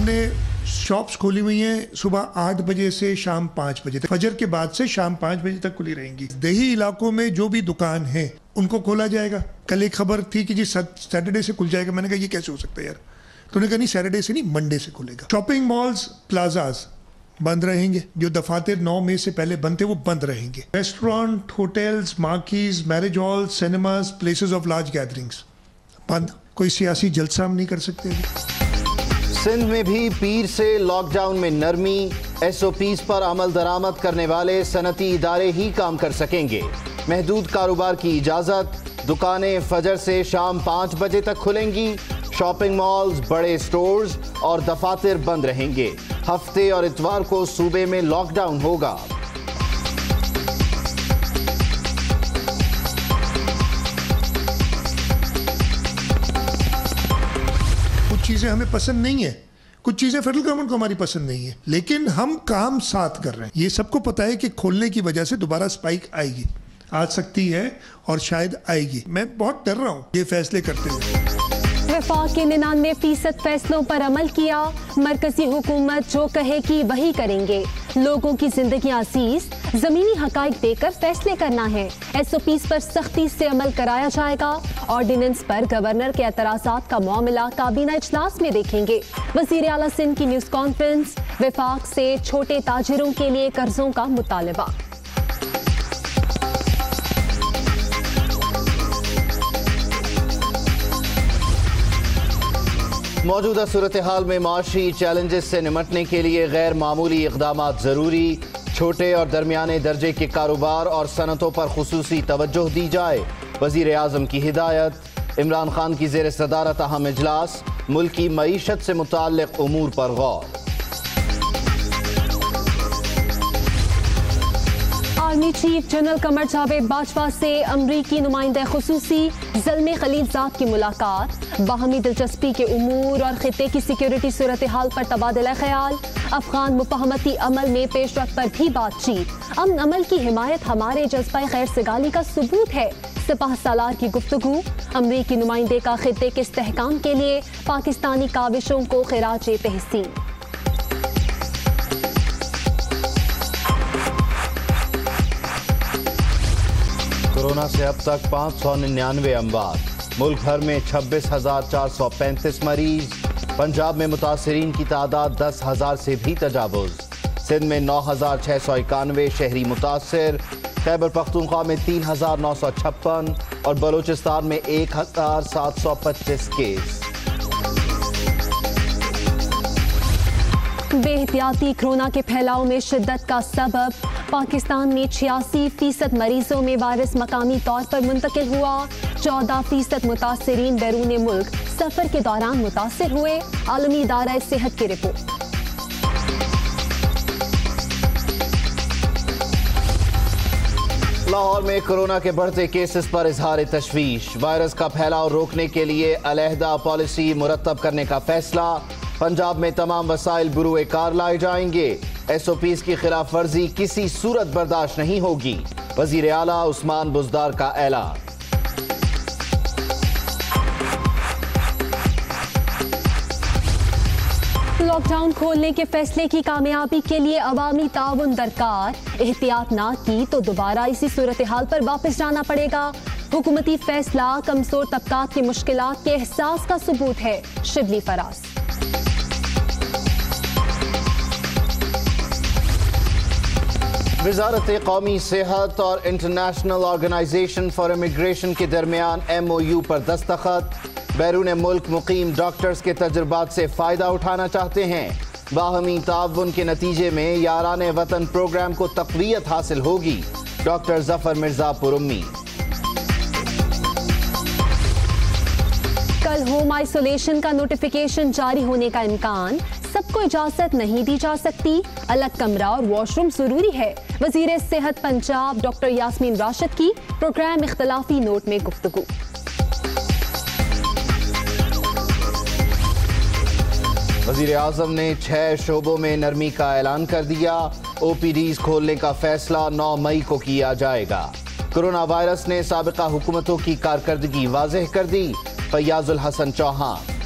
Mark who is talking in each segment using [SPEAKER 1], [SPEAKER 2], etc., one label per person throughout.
[SPEAKER 1] हमने शॉप्स खोली हुई हैं सुबह 8 बजे से शाम 5 बजे तक, फजर के बाद से शाम 5 बजे तक खुली रहेंगी। देही इलाकों में जो भी दुकान है उनको खोला जाएगा। कल एक खबर थी कि जी सैटरडे से खुल जाएगा, मैंने कहा ये कैसे हो सकता है यार, तो उन्होंने कहा नहीं सैटरडे से नहीं, मंडे से खुलेगा। शॉपिंग मॉल्स, प्लाजाज बंद रहेंगे, जो दफातर 9 मई से पहले बंद थे वो बंद रहेंगे। Restaurant, hotels, marquees, marriage hall, cinemas, places of large gatherings बंद। कोई सियासी जलसा हम नहीं कर सकते।
[SPEAKER 2] सिंध में भी पीर से लॉकडाउन में नरमी, SOPs पर अमल दरामद करने वाले सनती इदारे ही काम कर सकेंगे। महदूद कारोबार की इजाजत, दुकानें फजर से शाम 5 बजे तक खुलेंगी। शॉपिंग मॉल्स, बड़े स्टोर्स और दफातर बंद रहेंगे। हफ्ते और इतवार को सूबे में लॉकडाउन होगा।
[SPEAKER 1] कुछ चीजें हमें पसंद नहीं है, कुछ चीजें फेडरल गवर्नमेंट को हमारी पसंद नहीं है, लेकिन हम काम साथ कर रहे हैं। ये सबको पता है कि खोलने की वजह से दोबारा स्पाइक आएगी, आ सकती है और शायद आएगी। मैं बहुत डर रहा हूँ ये फैसले करते हुए।
[SPEAKER 3] वफाक के 99% फैसलों पर अमल किया। मरकजी हुकूमत जो कहेगी वही करेंगे। लोगों की जिंदगी अजीज, जमीनी हकाइक देकर फैसले करना है। SOPs पर सख्ती से अमल कराया जाएगा। ऑर्डिनेंस पर गवर्नर के एतराज़ात का मामला काबीना इजलास में देखेंगे। वज़ीर आला सिंध की न्यूज़ कॉन्फ्रेंस। वफाक से छोटे ताजिरों के लिए कर्जों का मुतालबा।
[SPEAKER 2] मौजूदा सूरत हाल में माशी चैलेंजेस से निमटने के लिए गैर मामूली इक़दामात ज़रूरी। छोटे और दरमियाने दर्जे के कारोबार और सनतों पर खुसूसी तवज्जो दी जाए। वज़ीर आज़म की हिदायत। इमरान खान की ज़ेर सदारत अहम इजलास। मुल्क की मईशत से मुताल्लिक़ उमूर पर गौर।
[SPEAKER 3] Army chief general Qamar Javed Bajwa से अमरीकी नुमाइंदे खुसूसी ज़ल्मे खलीलजाद की मुलाकात। बाहमी दिलचस्पी के उमूर और खित्ते की सिक्योरिटी सूरत हाल पर तबादला ख्याल। अफगान मुफाहमती अमल में पेशरफ्त पर भी बातचीत। अमन अमल की हिमायत हमारे जज्बा खैर सगाली का सबूत है। सिपाह सालार की गुफ्तगू। अमरीकी नुमाइंदे का खित्ते के इस्तेहकाम के लिए पाकिस्तानी काविशों को खिराज तहसीन।
[SPEAKER 2] कोरोना से अब तक 599 अमवात। मुल्क भर में 26,435 मरीज। पंजाब में मुतासरीन की तादाद 10,000 से भी तजावुज। सिंध में 9,691 शहरी मुतासर। खैबर पख्तूनख्वा में 3,956 और बलूचिस्तान में 1,725 केस।
[SPEAKER 3] बेहतियाती कोरोना के फैलाव में शिद्दत का सबब। पाकिस्तान में 86% मरीजों में वायरस मकामी तौर पर मुंतकिल हुआ। 14% मुतासरीन बैरून मुल्क सफर के दौरान मुतासर हुए। आलमी इदारा सेहत की रिपोर्ट।
[SPEAKER 2] लाहौर में कोरोना के बढ़ते केसेस पर इजहार तशवीश। वायरस का फैलाव रोकने के लिए अलहदा पॉलिसी मुरतब करने का फैसला। पंजाब में तमाम वसाइल बुरुए कार लाए जाएंगे। SOPs की खिलाफ वर्जी किसी सूरत बर्दाश्त नहीं होगी। वजीर आला उस्मान बुज़दार का ऐलान।
[SPEAKER 3] लॉकडाउन खोलने के फैसले की कामयाबी के लिए अवामी ताउन दरकार। एहतियात ना की तो दोबारा इसी सूरत हाल पर वापस जाना पड़ेगा। हुकूमती फैसला कमजोर तबकात की मुश्किलात के एहसास का सबूत है। शिबली फराज।
[SPEAKER 2] वज़ारत कौमी सेहत और इंटरनेशनल ऑर्गेनाइजेशन फॉर इमिग्रेशन के दरमियान MOU पर दस्तखत। बैरून मुल्क मुकीम डॉक्टर्स के तजुर्बात से फ़ायदा उठाना चाहते हैं। बाहमी ताउन के नतीजे में याराने वतन प्रोग्राम को तक़वियत हासिल होगी। डॉक्टर जफर मिर्जा पुरुम्मी।
[SPEAKER 3] कल होम आइसोलेशन का नोटिफिकेशन जारी होने का इम्कान। सबको इजाजत नहीं दी जा सकती। अलग कमरा और वॉशरूम जरूरी है। वजीर सेहत पंजाब डॉक्टर यास्मीन राशिद की प्रोग्राम इख्तलाफी नोट में गुफ्तगू।
[SPEAKER 2] वजीर आज़म ने 6 शोबों में नरमी का ऐलान कर दिया। OPDs खोलने का फैसला 9 मई को किया जाएगा। कोरोना वायरस ने साबिका हुकूमतों की कारकर्दगी वाज़ेह कर दी। फैयाजुल हसन चौहान।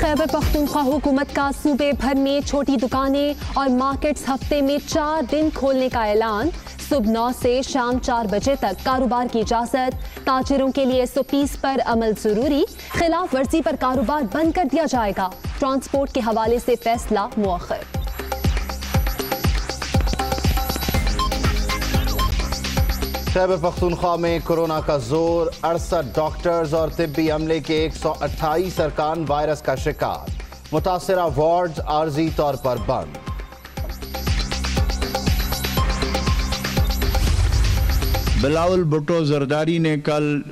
[SPEAKER 3] खैबर पख्तूनख्वा हुकूमत का सूबे भर में छोटी दुकानें और मार्केट्स हफ्ते में 4 दिन खोलने का ऐलान। सुबह 9 से शाम 4 बजे तक कारोबार की इजाजत। ताजिरों के लिए SOPs पर अमल जरूरी। खिलाफ वर्जी पर कारोबार बंद कर दिया जाएगा। ट्रांसपोर्ट के हवाले से फैसला मुअख्खर।
[SPEAKER 2] खैबर पख्तूनख्वा में कोरोना का जोर। 68 डॉक्टर्स और तिब्बी अमले के 128 अरकान वायरस का शिकार। मुतासिरा वार्ड्स आर्जी तौर पर बंद।
[SPEAKER 4] बिलावल भुट्टो जरदारी ने कल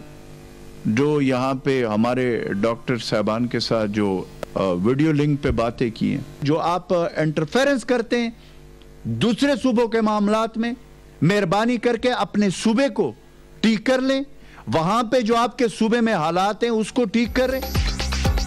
[SPEAKER 4] जो यहाँ पे हमारे डॉक्टर साहबान के साथ जो वीडियो लिंक पे बातें की हैं, जो आप इंटरफेरेंस करते हैं दूसरे सूबों के मामलात में, मेहरबानी करके अपने सूबे को ठीक कर लें। वहां पे जो आपके सूबे में हालात हैं उसको ठीक करें।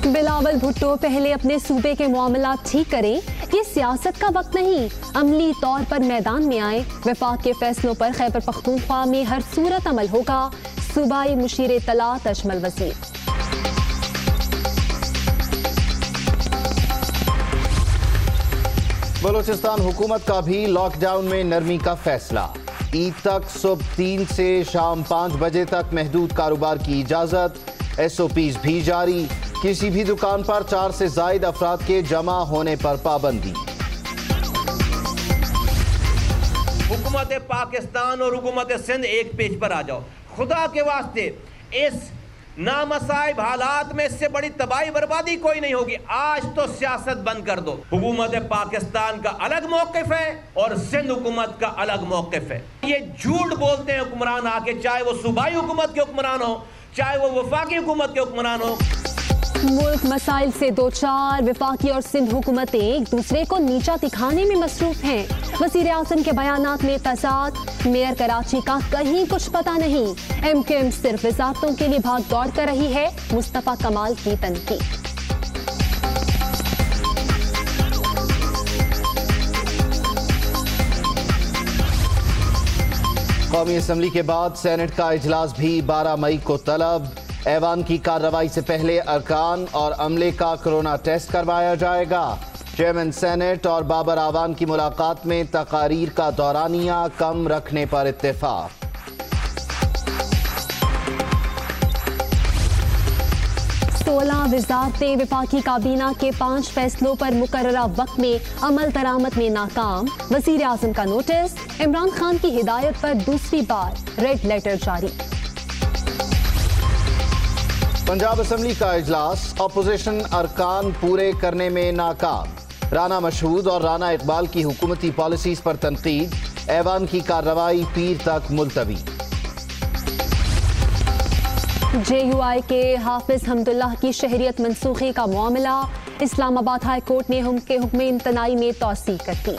[SPEAKER 3] बिलावल भुट्टो पहले अपने सूबे के मामला ठीक करें। ये सियासत का वक्त नहीं, अमली तौर पर मैदान में आए। वफाक के फैसलों पर खैबर पख्तूनख्वा में हर सूरत अमल होगा। सूबाई मुशीर इत्तलात अजमल वजीर।
[SPEAKER 2] बलूचिस्तान हुकूमत का भी लॉकडाउन में नरमी का फैसला। ईद तक सुबह 3 से शाम 5 बजे तक महदूद कारोबार की इजाजत। SOPs भी जारी। किसी भी दुकान पर 4 से ज्यादा अफराद के जमा होने पर पाबंदी।
[SPEAKER 5] हुकूमत पाकिस्तान और हुकूमत सिंध एक पेज पर आ जाओ। खुदा के वास्ते इस नामसाइब हालात में इससे बड़ी तबाही बर्बादी कोई नहीं होगी। आज तो सियासत बंद कर दो। हुकूमत पाकिस्तान का अलग मौक़िफ़ है और सिंध हुकूमत का अलग मौक़िफ़ है। ये झूठ बोलते हैं हुक्मरान आके, चाहे वो सूबाई हुकूमत के हुक्मरान हो, चाहे वो वफाकी हुकूमत के हुक्मरान हो।
[SPEAKER 3] मुल्क मसाइल से दो चार। वफाकी और सिंध हुकूमतें एक दूसरे को नीचा दिखाने में मसरूफ हैं। वज़ीर आज़म के बयानात में तज़ाद। मेयर कराची का कहीं कुछ पता नहीं। MQM सिर्फ वज़ारतों के लिए भाग दौड़ कर रही है। मुस्तफ़ा कमाल की तनकीद।
[SPEAKER 2] कौमी असम्बली के बाद सेनेट का इजलास भी 12 मई को तलब। ऐवान की कार्रवाई से पहले अरकान और अमले का कोरोना टेस्ट करवाया जाएगा। चेयरमैन सेनेट और बाबर आवान की मुलाकात में तकारीर का दौरानिया कम रखने पर इत्तेफाक।
[SPEAKER 3] वजारतें वफाकी काबीना के 5 फैसलों पर मुकर्ररा वक्त में अमल दरामद में नाकाम। वज़ीर आज़म का नोटिस। इमरान खान की हिदायत पर दूसरी बार रेड लेटर जारी।
[SPEAKER 2] पंजाब असम्बली का इजलास। ऑपोजिशन अरकान पूरे करने में नाकाम। राना मशहूद और राना इकबाल की हुकूमती पॉलिसीज पर तनकीद। ऐवान की कार्रवाई पीर तक मुलतवी।
[SPEAKER 3] JUI के हाफिज हमदुल्लाह की शहरियत मनसूखी का मामला। इस्लामाबाद हाई कोर्ट ने उनके हुक्म इम्तनाई में तौसीक कर दी।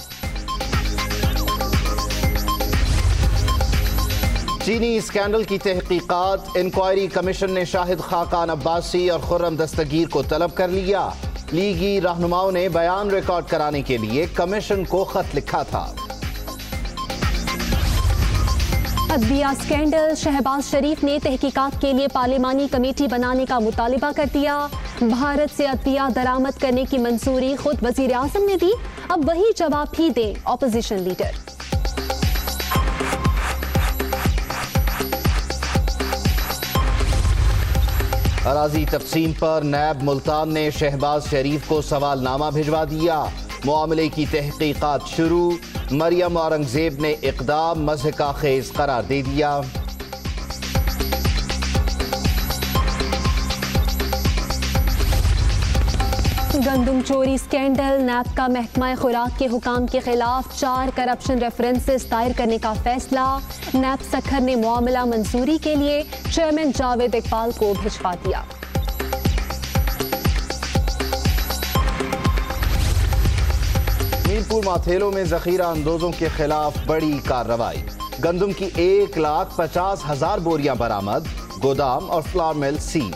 [SPEAKER 2] चीनी स्कैंडल की तहकीकात। इंक्वायरी कमीशन ने शाहिद खाकान अब्बासी और खुर्रम दस्तगीर को तलब कर लिया। लीगी रहनुमाओं ने बयान रिकॉर्ड कराने के लिए कमीशन को खत लिखा था।
[SPEAKER 3] अदविया स्कैंडल। शहबाज शरीफ ने तहकीकात के लिए पार्लिमानी कमेटी बनाने का मुतालिबा कर दिया। भारत से अदविया दरामद करने की मंजूरी खुद वजीर आज़म ने दी। अब वही जवाब भी दें ऑपोजिशन लीडर।
[SPEAKER 2] अराजी तकसीम पर नैब मुल्तान ने शहबाज शरीफ को सवालनामा भिजवा दिया। मामले की तहकीकात शुरू। मरियम औरंगजेब ने इक़दाम मज़हका खेज करार दे दिया।
[SPEAKER 3] गंदम चोरी स्कैंडल। नैब का महकमा खुराक के हुकाम के खिलाफ 4 करप्शन रेफरेंसेस दायर करने का फैसला। नैब सखर ने मामला मंजूरी के लिए चेयरमैन जावेद इकबाल को भिजवा दिया।
[SPEAKER 2] मीरपुर माथेलो में जखीरा अंदोजों के खिलाफ बड़ी कार्रवाई। गंदम की 1,50,000 बोरियां बरामद। गोदाम और फ्लावर मिल सील।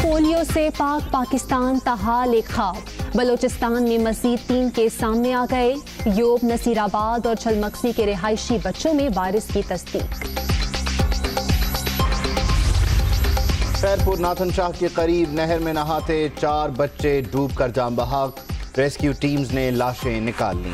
[SPEAKER 3] पोलियो से पाक पाकिस्तान ताहाल एक ख्वाब। बलोचिस्तान में मजीद 3 केस सामने आ गए। योब, नसीराबाद और छलमक्सी के रिहायशी बच्चों में वायरस की तस्दीक।
[SPEAKER 2] खैरपुर नाथन शाह के करीब नहर में नहाते 4 बच्चे डूबकर जान बहक। रेस्क्यू टीम्स ने लाशें निकाल ली।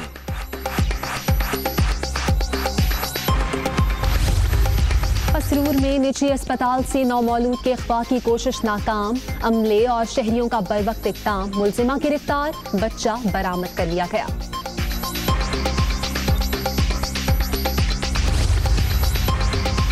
[SPEAKER 3] पसरूर में निजी अस्पताल से नौमौलूद के अगवा की कोशिश नाकाम। अमले और शहरियों का बरवक्त इक़दाम। मुलजिमा गिरफ्तार, बच्चा बरामद कर लिया गया।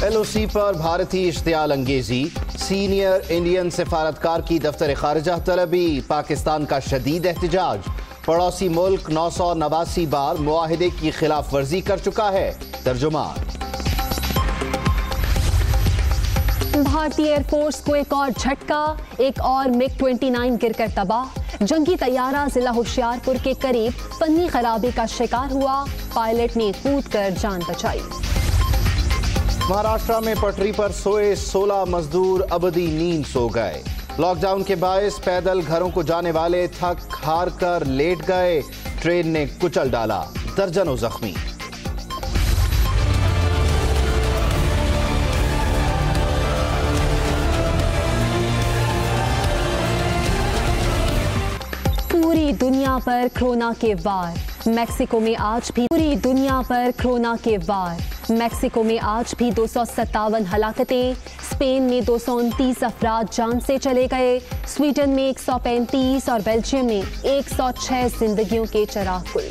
[SPEAKER 2] LOC पर भारतीय इश्तियाल अंगेजी। सीनियर इंडियन सिफारतकार की दफ्तर खारिजा तलबी। पाकिस्तान का शदीद एहतजाज। पड़ोसी मुल्क 989 बार मुआहिदे की खिलाफ वर्जी कर चुका है। तर्जुमान।
[SPEAKER 3] भारतीय एयरफोर्स को एक और झटका। एक और MiG-29 गिरकर तबाह। जंगी तैयारा जिला होशियारपुर के करीब फन्नी खराबी का शिकार हुआ। पायलट ने कूदकर जान बचाई।
[SPEAKER 2] महाराष्ट्र में पटरी पर सोए 16 मजदूर अबदी नींद सो गए। लॉकडाउन के बायस पैदल घरों को जाने वाले थक हार कर लेट गए। ट्रेन ने कुचल डाला, दर्जनों जख्मी।
[SPEAKER 3] पूरी दुनिया पर कोरोना के वार। मेक्सिको में आज भी पूरी दुनिया पर कोरोना के वार। मेक्सिको में आज भी 257 हलाकतें। स्पेन में 229 अफराद जान से चले गए। स्वीडन में 135 और बेल्जियम में 106 जिंदगियों के चिराग गुल।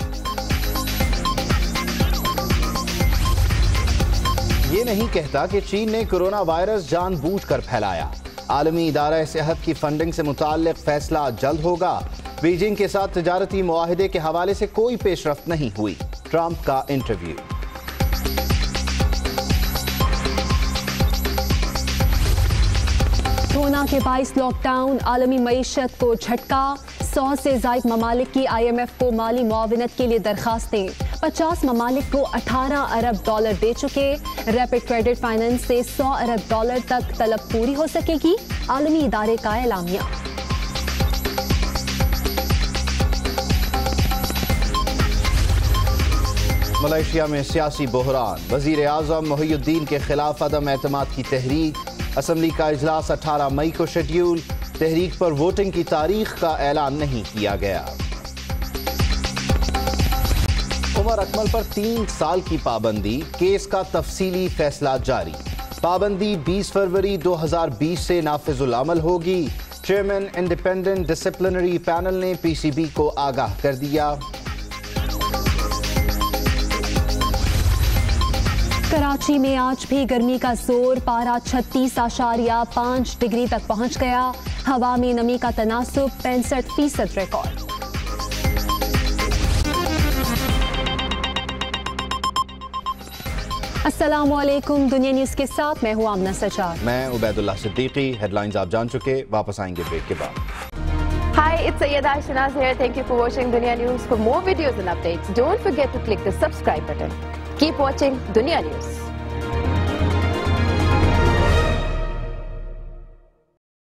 [SPEAKER 2] ये नहीं कहता कि चीन ने कोरोना वायरस जानबूझकर फैलाया। आलमी इदारा सेहत की फंडिंग से मुताल्लिक फैसला जल्द होगा। बीजिंग के साथ तिजारती मुआहिदे के हवाले से कोई पेशरफ्त नहीं हुई। ट्रंप का इंटरव्यू।
[SPEAKER 3] कोरोना के 22 लॉकडाउन। आलमी मईशत को झटका। 100 से ज़ायद ममालिक की IMF को माली मुआवनत के लिए दरखास्तें। 50 ममालिक को $18 अरब दे चुके। रैपिड क्रेडिट फाइनेंस से $100 अरब तक तलब पूरी हो सकेगी। आलमी इदारे का एलामिया।
[SPEAKER 2] मलेशिया में सियासी बहरान। वजीर आजम मोहिउद्दीन के खिलाफ अदम एतमाद की तहरीक। असम्बली का इजलास 18 मई को शेड्यूल। तहरीक पर वोटिंग की तारीख का ऐलान नहीं किया गया। उमर अकमल पर 3 साल की पाबंदी। केस का तफसीली फैसला जारी। पाबंदी 20 फरवरी 2020 से नाफिजुल अमल होगी। चेयरमैन इंडिपेंडेंट डिसिप्लिनरी पैनल ने PCB को आगाह कर दिया।
[SPEAKER 3] कराची में आज भी गर्मी का जोर। पारा 36.5 डिग्री तक पहुंच गया। हवा में नमी का तनासुब 65% रिकॉर्ड। अस्सलामुअलैकुम। दुनिया न्यूज के साथ मैं हूं आमना सजाद।
[SPEAKER 2] मैं उबैदुल्लाह सिद्दीकी। हेडलाइंस आप जान चुके, वापस आएंगे ब्रेक के बाद।
[SPEAKER 6] Hi, it's Sayyeda Shanaz here. Thank you for watching Dunya News. For more videos and updates, don't forget to click the subscribe button. Keep watching Dunya News.